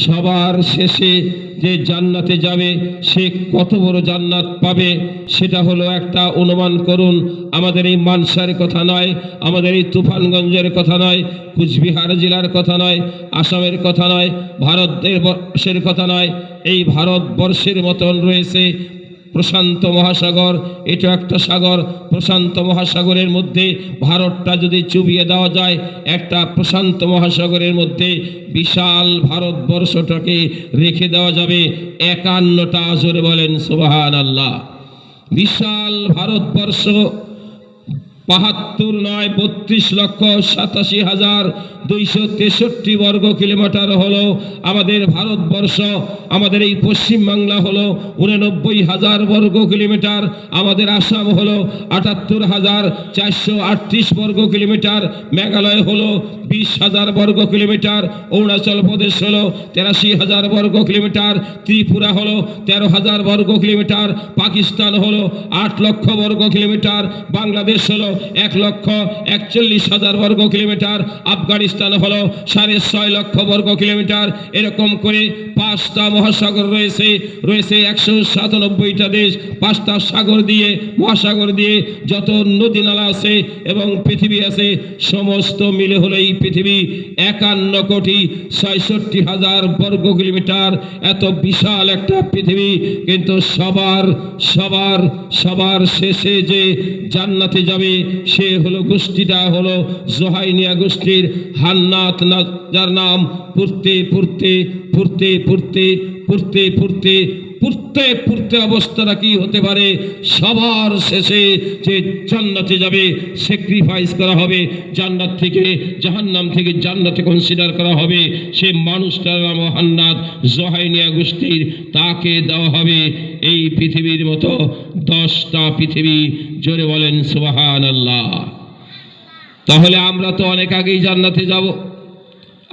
সবার শেষে যে জান্নাতে যাবে সে কত বড় জান্নাত পাবে সেটা হলো একটা অনুমান করুন। আমাদের এই মানসার কথা নয়, আমাদের এই তুফানগঞ্জের কথা নয়, কুচবিহার জেলার কথা নয়, আসামের কথা নয়, ভারতবর্ষের কথা নয়। এই ভারতবর্ষের মতন রয়েছে প্রশান্ত মহাসাগর, এটা একটা সাগর। প্রশান্ত মহাসাগরের মধ্যে ভারতটা যদি চুবিয়ে দেওয়া যায়, একটা প্রশান্ত মহাসাগরের মধ্যে বিশাল ভারতবর্ষটাকে রেখে দেওয়া যাবে 51টা। জোরে বলেন সুবহানাল্লাহ। বিশাল ভারতবর্ষ ৭২ নয় ৩২,৮৭,২৬৩ বর্গ কিলোমিটার হলো আমাদের ভারতবর্ষ। আমাদের এই পশ্চিমবাংলা হলো ৮৯,০০০ বর্গ কিলোমিটার। আমাদের আসাম হলো ৭৮,৪৩৮ বর্গ কিলোমিটার। মেঘালয় হলো ২০,০০০ বর্গ কিলোমিটার। অরুণাচল প্রদেশ হলো ৮৩,০০০ বর্গ কিলোমিটার। ত্রিপুরা হলো ১৩,০০০ বর্গ কিলোমিটার। পাকিস্তান হলো ৮ লক্ষ বর্গ কিলোমিটার। বাংলাদেশ হলো ১,৪১,০০০ বর্গ কিলোমিটার। আফগানিস্তান হলো ৬.৫ লক্ষ বর্গ কিলোমিটার। এরকম করে ৫টা মহাসাগর রয়েছে, ১৯৭টা দেশ। ৫টা সাগর দিয়ে, মহাসাগর দিয়ে যত নদী নালা আছে এবং পৃথিবী আছে, সমস্ত মিলে হলো এই পৃথিবী ৫১,৬৬,০০০ বর্গ কিলোমিটার। এত বিশাল একটা পৃথিবী, কিন্তু সবার শেষে যে জান্নাতে যাবে সে হলো গোষ্ঠীটা হলো জোহাইনিয়া গোষ্ঠীর। হান্নাত, যার নাম পড়তে অবস্থাটা কি হতে পারে? সবার শেষে যে জান্নাতে যাবে, স্যাক্রিফাইস করা হবে, জান্নাত থেকে জাহান্নাম থেকে জান্নাতে কনসিডার করা হবে, সে মানুষটার নাম হান্নাত, জোহাইনিয়া গোষ্ঠীর। তাকে দেওয়া হবে এই পৃথিবীর মতো 10টা পৃথিবী। জোরে বলেন সুবহানাল্লাহ। তাহলে আমরা তো অনেক আগেই জান্নাতে যাব,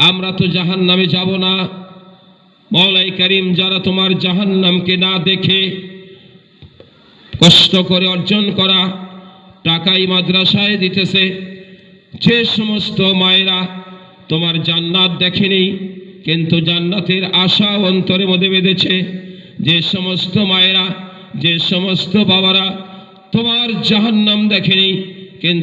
আমরা তো জাহান্নামে যাব না। মওলাই করিম যারা তোমার জাহান্নামকে না দেখে কষ্ট করে অর্জন করা টাকাই মাদ্রাসায় দিতেছে, যে সমস্ত মায়েরা তোমার জান্নাত দেখেনি কিন্তু জান্নাতের আশা অন্তরের মধ্যে বেঁধেছে, যে সমস্ত মায়েরা, যে সমস্ত বাবারা তোমার জাহান্নাম দেখেনি কিন্তু